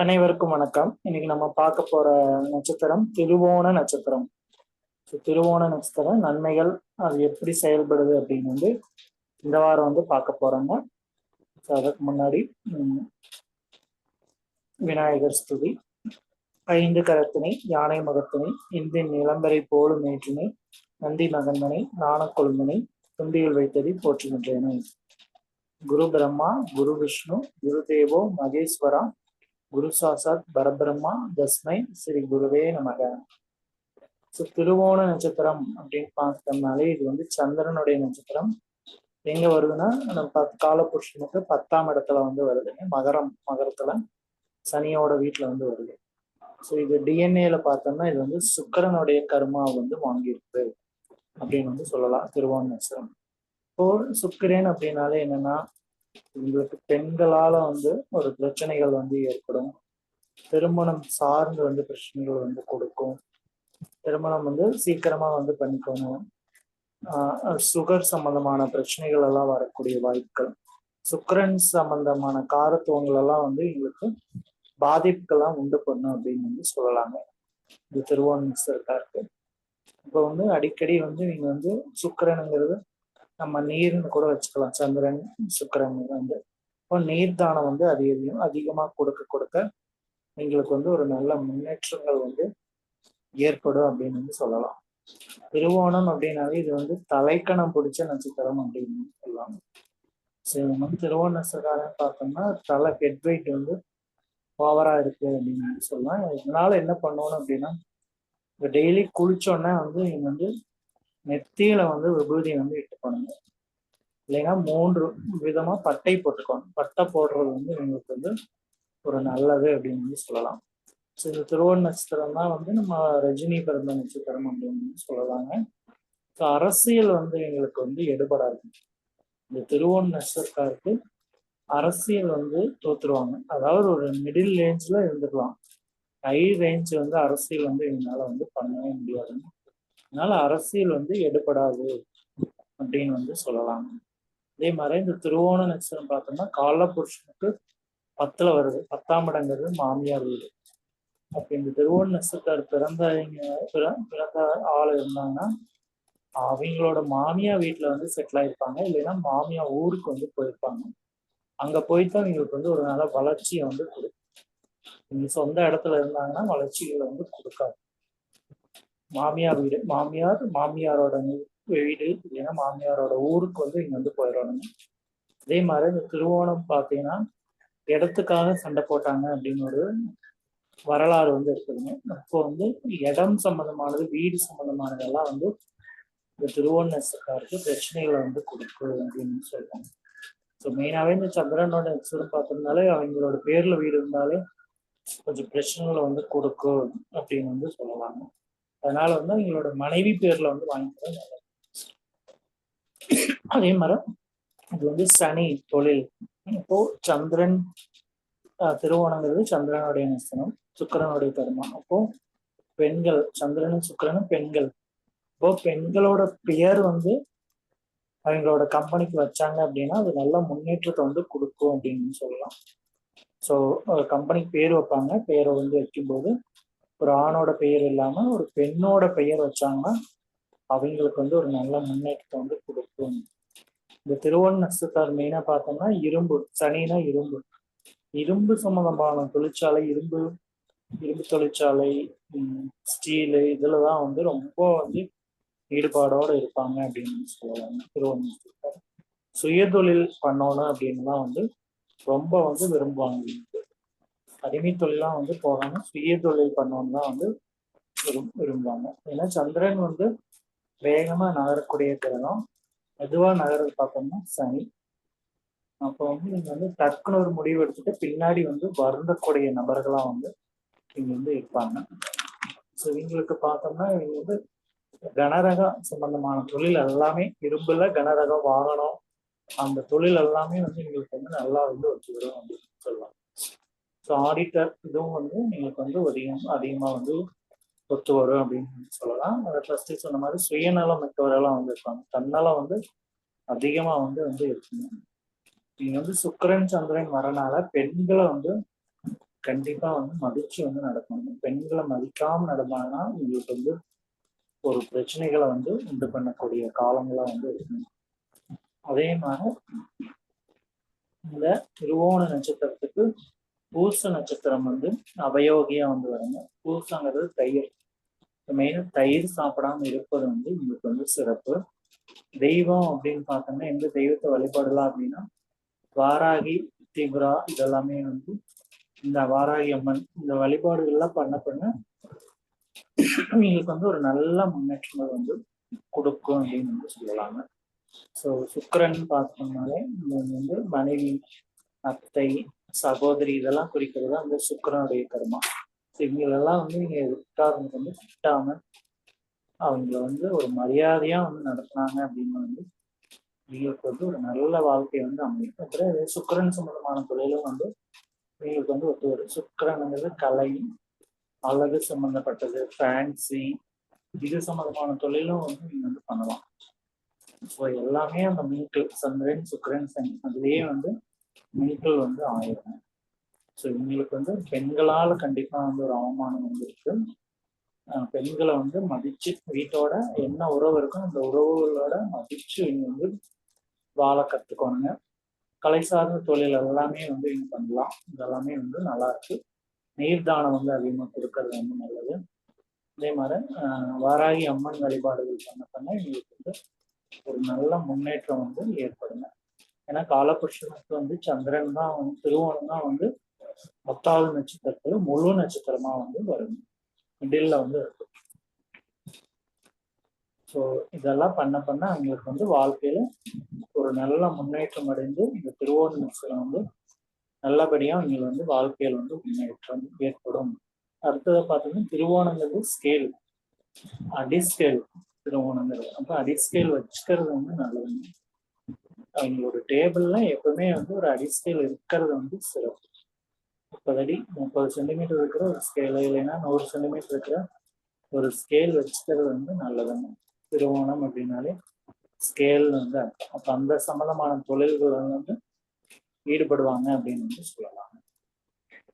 அனைவருக்கும் வணக்கம். இன்னைக்கு நம்ம பார்க்க போற நட்சத்திரம் திருவோண நட்சத்திரம். திருவோண நட்சத்திரம் நன்மைகள் அது எப்படி செயல்படுது அப்படின்னு இந்த வாரம் பார்க்க போறோங்க. அதுக்கு முன்னாடி விநாயகர் ஸ்துதி. ஐந்து கரத்தினை யானை முகத்தினை இந்தின் நிலம்பரை போலும் மேற்றினை நந்தி மகந்தனை நாண கொழுந்தனை துண்டியில் வைத்ததை போற்றுகின்றேனே. குரு பிரம்மா குரு விஷ்ணு குரு தேவோ மகேஸ்வரா குரு சாசாத் பரபிரம்மா தஸ்மை ஸ்ரீ குருவே நமக. திருவோண நட்சத்திரம் அப்படின்னு பார்த்தோம்னாலே இது சந்திரனுடைய நட்சத்திரம். எங்க வருதுன்னா நம்ம காலபுருஷனுக்கு 10ஆம் இடத்துல வருதுங்க. மகரத்துல சனியோட வீட்டுல வருது. ஸோ இது டிஎன்ஏல பார்த்தோம்னா இது சுக்கிரனுடைய கர்மா வாங்கியிருக்கு அப்படின்னு சொல்லலாம் திருவோண நட்சத்திரம். இப்போ சுக்கிரன் அப்படின்னாலே என்னன்னா உங்களுக்கு பெண்களால ஒரு பிரச்சனைகள் ஏற்படும். திருமணம் சார்ந்து பிரச்சனைகள் கொடுக்கும். திருமணம் சீக்கிரமா பண்ணிக்கணும். சுகர் சம்பந்தமான பிரச்சனைகள் எல்லாம் வரக்கூடிய வாய்ப்புகள், சுக்கிரன் சம்பந்தமான காரத்துவங்கள் எல்லாம் எங்களுக்கு பாதிப்புகள்லாம் உண்டு பண்ணும் அப்படின்னு சொல்லலாங்க. இது திருவோண நட்சத்திரத்தா இருக்கு. இப்போ அடிக்கடி நீங்க சுக்கிரனுங்கிறது நம்ம நீர்னு கூட வச்சுக்கலாம். சந்திரன் சுக்கிரன் இப்போ நீர் தானம் அதிகமா கொடுக்க எங்களுக்கு ஒரு நல்ல முன்னேற்றங்கள் ஏற்படும் அப்படின்னு சொல்லலாம். திருவோணம் அப்படின்னாலே இது தலைக்கணம் பிடிச்ச நட்சத்திரம் அப்படின்னு சொல்லலாம். சரி, திருவோண நட்சத்திரம் பார்த்தோம்னா தலை ஹெட் வெயிட் ஓவரா இருக்கு அப்படின்னு சொல்லலாம். இதனால என்ன பண்ணணும் அப்படின்னா டெய்லி குளிச்சோன்னா நீங்க நெத்தியில விபூதி இட்டு பண்ணுங்க. இல்லைன்னா 3 விதமா பட்டை போட்டுக்கணும். பட்டை போடுறது எங்களுக்கு ஒரு நல்லது அப்படின்னு சொல்லலாம். ஸோ இந்த திருவோண நட்சத்திரம் தான் நம்ம ரஜினி பிறந்த நட்சத்திரம் அப்படின்னு சொல்லலாங்க. ஸோ அரசியல் எங்களுக்கு எடுபடாது. இந்த திருவோண நட்சத்திரக்காருக்கு அரசியல் தோத்துருவாங்க. அதாவது ஒரு மிடில் ரேஞ்ச்ல இருந்துக்கலாம். ஹை ரேஞ்ச் அரசியல் எங்களால பண்ணவே முடியாது. அதனால அரசியல் எடுபடாது அப்படின்னு சொல்லலாம். அதே மாதிரி இந்த திருவோண நட்சத்திரம் பார்த்தோம்னா காலபுருஷனுக்கு 10ல வருது. 10ஆம் இடங்கிறது மாமியார் வீடு. அப்ப இந்த திருவோண நட்சத்திரம் பிறந்த ஆள் இருந்தாங்கன்னா அவங்களோட மாமியா வீட்டுல செட்டில் ஆயிருப்பாங்க. இல்லைன்னா மாமியா ஊருக்கு போயிருப்பாங்க. அங்க போய்தான் இவங்களுக்கு ஒரு நல்ல வளர்ச்சியை கொடுக்கும். இவங்க சொந்த இடத்துல இருந்தாங்கன்னா வளர்ச்சிகளை கொடுக்காது. மாமியார் வீடு, மாமியாரோட வீடு இல்லைன்னா மாமியாரோட ஊருக்கு இங்க போயிடணும். அதே மாதிரி இந்த திருவோணம் பார்த்தீங்கன்னா இடத்துக்காக சண்டை போட்டாங்க அப்படின்னு ஒரு வரலாறு இருக்குதுங்க. அப்போ இடம் சம்பந்தமானது, வீடு சம்பந்தமானதெல்லாம் இந்த திருவோண நட்சத்திரக்காருக்கு பிரச்சனைகளை கொடுக்கும் அப்படின்னு சொல்றாங்க. ஸோ மெயினாவே இந்த சந்திரனோட நட்சத்திரம் பார்த்தோம்னாலே அவங்களோட பேர்ல வீடு இருந்தாலே கொஞ்சம் பிரச்சனைகளை கொடுக்கும் அப்படின்னு சொல்லலாங்க. அதனால அவங்களோட மனைவி பேர்ல வாங்கிக்கிறது நல்லது. அதே மாதிரி இது சனி தொழில். இப்போ சந்திரன் திருவோணங்கிறது சந்திரனுடைய நட்சத்திரம், சுக்கிரனுடைய கர்மா. அப்போ பெண்கள், சந்திரனும் சுக்கிரனும் பெண்கள். இப்போ பெண்களோட பெயர் அவங்களோட கம்பெனிக்கு வச்சாங்க அப்படின்னா அது நல்ல முன்னேற்றத்தை கொடுக்கும் அப்படின்னு சொல்லலாம். ஸோ கம்பெனிக்கு பேர் வைப்பாங்க. பேரை வைக்கும்போது ஒரு ஆணோட பெயர் இல்லாம ஒரு பெண்ணோட பெயர் வச்சாங்கன்னா அவங்களுக்கு ஒரு நல்ல முன்னேற்றத்தை கொடுக்கும். இந்த திருவோண நட்சத்திரம் மெயினா பார்த்தோம்னா இரும்பு, சனினா இரும்பு, இரும்பு சம்பந்தமான தொழிற்சாலை, இரும்பு தொழிற்சாலை, ஸ்டீலு இதுலதான் ரொம்ப ஈடுபாடோட இருப்பாங்க அப்படின்னு சொல்லலாம். திருவோண நட்சத்திரம் சுயதொழில் பண்ணணும் அப்படின்னுலாம் ரொம்ப விரும்புவாங்க. அடிமை தொழிலாம் போகாம சுயதொழில் பண்ணணும்னு தான் விரும்புவாங்க. ஏன்னா சந்திரன் வேகமா நகரக்கூடிய கிரகம். மெதுவா நகர்றது பார்த்தோம்னா சனி. அப்போ நீங்க டக்குன்னு ஒரு முடிவு எடுத்துட்டு பின்னாடி வருந்தக்கூடிய நபர்களா இங்க இருப்பாங்க. ஸோ இவங்களுக்கு பார்த்தோம்னா இவங்க கனரக சம்பந்தமான தொழில் எல்லாமே, இரும்புல கனரக வாகனம், அந்த தொழில் எல்லாமே எங்களுக்கு நல்லா ஒத்து வரும் அப்படின்னு சொல்லலாம். ஸோ ஆடிட்டர் இதுவும் எங்களுக்கு அதிகமா ஒத்து வரும் அப்படின்னு சொல்லலாம். அதை ஃபர்ஸ்ட் சொன்ன மாதிரி சுயநலம் மிக்கவரெல்லாம் இருப்பாங்க. தன்னலம் அதிகமா இருக்குங்க. நீங்க சுக்கிரன் சந்திரன் வரனால பெண்களை கண்டிப்பா வந்து மதிச்சு வந்து நடக்கணும். பெண்களை மதிக்காம நடந்தாங்கன்னா உங்களுக்கு வந்து ஒரு பிரச்சனைகளை வந்து உண்டு பண்ணக்கூடிய காலங்களா வந்து இருக்கணும். அதே மாதிரி இந்த திருவோண நட்சத்திரத்துக்கு பூச நட்சத்திரம் வந்து அபயோகியா வந்து வருங்க. பூசங்கிறது தயிர். மெயினா தயிர் சாப்பிடாம இருப்பது வந்து உங்களுக்கு வந்து சிறப்பு. தெய்வம் அப்படின்னு பார்த்தோம்னா எந்த தெய்வத்தை வழிபடலாம் அப்படின்னா வாராகி, திபுரா இதெல்லாமே வந்து இந்த வாராகி அம்மன் இந்த வழிபாடுகள்லாம் பண்ண பண்ண உங்களுக்கு வந்து ஒரு நல்ல முன்னேற்றங்கள் வந்து கொடுக்கும் அப்படின்னு வந்து சொல்லலாங்க. ஸோ சுக்கிரன் பார்த்தோம்னாலே வந்து மனைவி, அத்தை, சகோதரி இதெல்லாம் குறிக்கிறது அந்த சுக்கிரனுடைய கர்மா. இவங்களெல்லாம் வந்து நீங்க விட்டாருக்கு வந்து திட்டாம அவங்கள வந்து ஒரு மரியாதையா வந்து நடத்துனாங்க அப்படின்னு வந்து இவங்களுக்கு வந்து ஒரு நல்ல வாழ்க்கையை வந்து அமையும். அப்புறம் சுக்கிரன் சம்பந்தமான தொழிலும் வந்து இவங்களுக்கு வந்து ஒத்து வரும். சுக்கிரனுங்கிறது கலை, அழகு சம்பந்தப்பட்டது, ஃபேன்சி இது சம்பந்தமான தொழிலும் வந்து நீங்க வந்து பண்ணலாம். ஸோ எல்லாமே அந்த மின்கள் சந்திரன், சுக்கிரன், சனி அதுலேயே வந்து மின்கள் வந்து ஆயிரும். ஸோ இவங்களுக்கு வந்து பெண்களால் கண்டிப்பா வந்து ஒரு அவமானம் வந்து இருக்கு. பெண்களை வந்து மதிச்சு வீட்டோட என்ன உறவு இருக்கோ அந்த உறவுகளோட மதிச்சு இவங்க வந்து வாழ கற்றுக்கோணுங்க. கலை சார்ந்த தொழில் எல்லாமே வந்து இவங்க பண்ணலாம். இதெல்லாமே வந்து நல்லா இருக்கு. நீர்தானம் வந்து அதிகமாக கொடுக்கறது வந்து நல்லது. அதே மாதிரி வாராகி அம்மன் வழிபாடுகள் பண்ண பண்ண இவங்களுக்கு வந்து ஒரு நல்ல முன்னேற்றம் வந்து ஏற்படுங்க. ஏன்னா காலபுருஷனுக்கு வந்து சந்திரன் தான் வந்து திருவோணம் தான் வந்து 10வது நட்சத்திரத்துல முழு நட்சத்திரமா வந்து வருங்க. மிடில் வந்து இருக்கு. ஸோ இதெல்லாம் பண்ண பண்ண அவங்களுக்கு வந்து வாழ்க்கையில ஒரு நல்ல முன்னேற்றம் அடைந்து இந்த திருவோண நட்சத்திரம் வந்து நல்லபடியா அவங்களுக்கு வந்து வாழ்க்கையில வந்து முன்னேற்றம் ஏற்படும். அடுத்ததை பார்த்தீங்கன்னா திருவோணங்கிறது ஸ்கேல், அடிஸ்கேல் திருவோணங்கிறது. அப்ப அடிஸ்கேல் வச்சுக்கிறது வந்து நல்லதுங்க. அவங்களோட டேபிள்ல எப்பவுமே வந்து ஒரு அடிஸ்கேல் இருக்கிறது வந்து சிறப்பு. 30 அடி 30 சென்டிமீட்டர் இருக்கிற ஒரு ஸ்கேல் இல்லைன்னா 100 சென்டிமீட்டர் இருக்கிற ஒரு ஸ்கேல் வச்சுக்கிறது வந்து நல்லதுங்க. திருவோணம் அப்படின்னாலே ஸ்கேல் வந்து அப்ப அந்த சம்பந்தமான தொழில்கள் வந்து ஈடுபடுவாங்க அப்படின்னு வந்து சொல்லலாம்.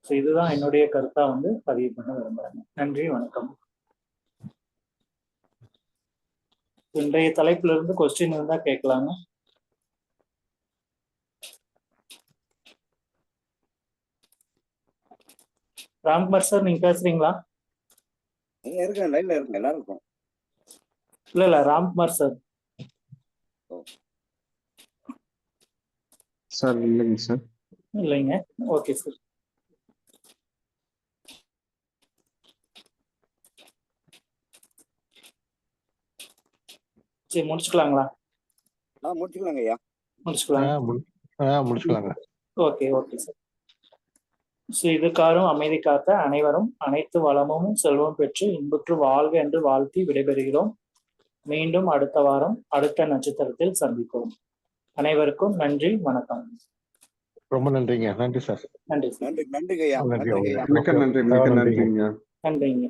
ஸோ இதுதான் என்னுடைய கருத்தா வந்து பதிவு பண்ண விரும்புறேங்க. நன்றி, வணக்கம். இன்றைய தலைப்புல இருந்து கொஸ்டின் இருந்தா கேட்கலாங்க. ராம்குமார் சார் நீங்க பேசுறீங்களா? இருக்கேன், லைன்ல இருக்கேன், எல்லாரும் இருக்கும். இல்ல ராம்குமார் சார். சார் இல்லைங்க சார். இல்லைங்க. Okay sir. சரி முடிச்சுக்கலாங்களா? முடிச்சுக்கலாங்க ஐயா. முடிச்சுக்கலாங்க. Okay okay sir. ஸோ இதுக்காரும் அமைதி காத்த அனைவரும் அனைத்து வளமும் செல்வம் பெற்று இன்புற்று வாழ்க என்று வாழ்த்தி விடைபெறுகிறோம். மீண்டும் அடுத்த வாரம் அடுத்த நட்சத்திரத்தில் சந்திப்போம். அனைவருக்கும் நன்றி, வணக்கம். ரொம்ப நன்றிங்க. நன்றி சார். நன்றி சார். நன்றி ஐயா. மிக்க நன்றிங்க. நன்றிங்க.